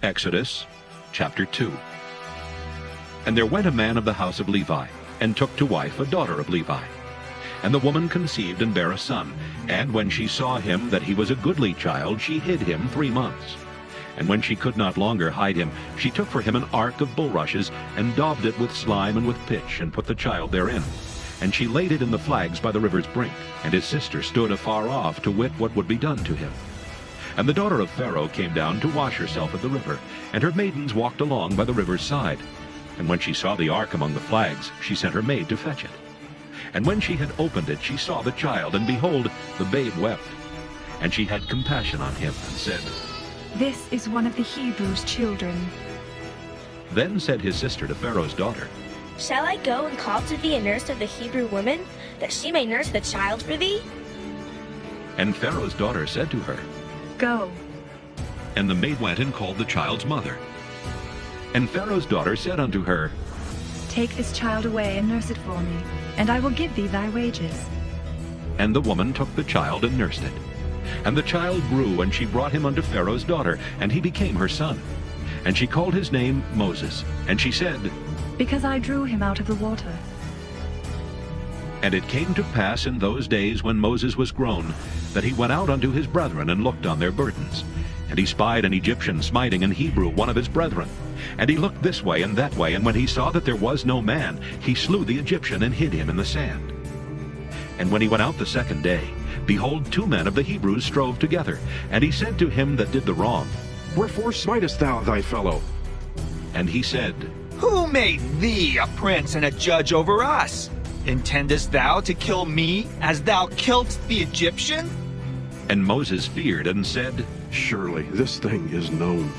Exodus chapter 2. And there went a man of the house of Levi, and took to wife a daughter of Levi. And the woman conceived and bare a son. And when she saw him that he was a goodly child, she hid him 3 months. And when she could not longer hide him, she took for him an ark of bulrushes, and daubed it with slime and with pitch, and put the child therein. And she laid it in the flags by the river's brink. And his sister stood afar off to wit what would be done to him. And the daughter of Pharaoh came down to wash herself at the river, and her maidens walked along by the river's side. And when she saw the ark among the flags, she sent her maid to fetch it. And when she had opened it, she saw the child, and behold, the babe wept. And she had compassion on him, and said, "This is one of the Hebrews' children." Then said his sister to Pharaoh's daughter, "Shall I go and call to thee a nurse of the Hebrew woman, that she may nurse the child for thee?" And Pharaoh's daughter said to her, "Go." And the maid went and called the child's mother. And Pharaoh's daughter said unto her, "Take this child away and nurse it for me, and I will give thee thy wages." And the woman took the child and nursed it. And the child grew, and she brought him unto Pharaoh's daughter, and he became her son. And she called his name Moses. And she said, "Because I drew him out of the water." And it came to pass in those days when Moses was grown, that he went out unto his brethren, and looked on their burdens. And he spied an Egyptian smiting an Hebrew, one of his brethren. And he looked this way and that way, and when he saw that there was no man, he slew the Egyptian, and hid him in the sand. And when he went out the second day, behold, 2 men of the Hebrews strove together. And he said to him that did the wrong, "Wherefore smitest thou thy fellow?" And he said, Who made thee a prince and a judge over us? Intendest thou to kill me, as thou killedst the Egyptian? And Moses feared, and said, Surely this thing is known.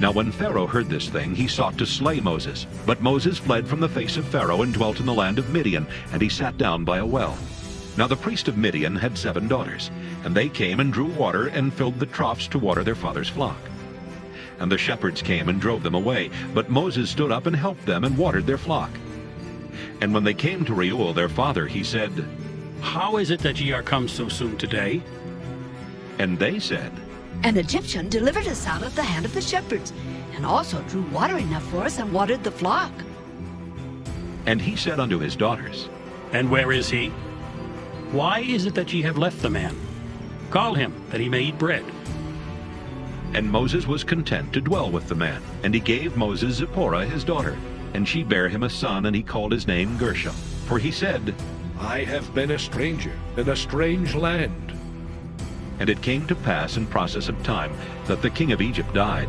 Now when Pharaoh heard this thing, he sought to slay Moses. But Moses fled from the face of Pharaoh, and dwelt in the land of Midian, and he sat down by a well. Now the priest of Midian had 7 daughters, and they came and drew water, and filled the troughs to water their father's flock. And the shepherds came and drove them away, but Moses stood up and helped them, and watered their flock. And when they came to Reuel their father, he said, How is it that ye are come so soon today? And they said, An Egyptian delivered us out of the hand of the shepherds, and also drew water enough for us and watered the flock. And he said unto his daughters, And where is he? Why is it that ye have left the man? Call him, that he may eat bread. And Moses was content to dwell with the man. And he gave Moses Zipporah his daughter. And she bare him a son, and he called his name Gershom. For he said, I have been a stranger in a strange land. And it came to pass in process of time, that the king of Egypt died.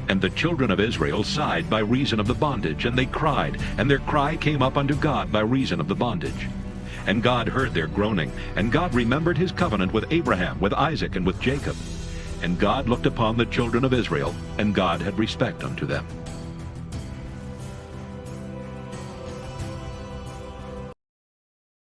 And the children of Israel sighed by reason of the bondage, and they cried, and their cry came up unto God by reason of the bondage. And God heard their groaning, and God remembered his covenant with Abraham, with Isaac, and with Jacob. And God looked upon the children of Israel, and God had respect unto them.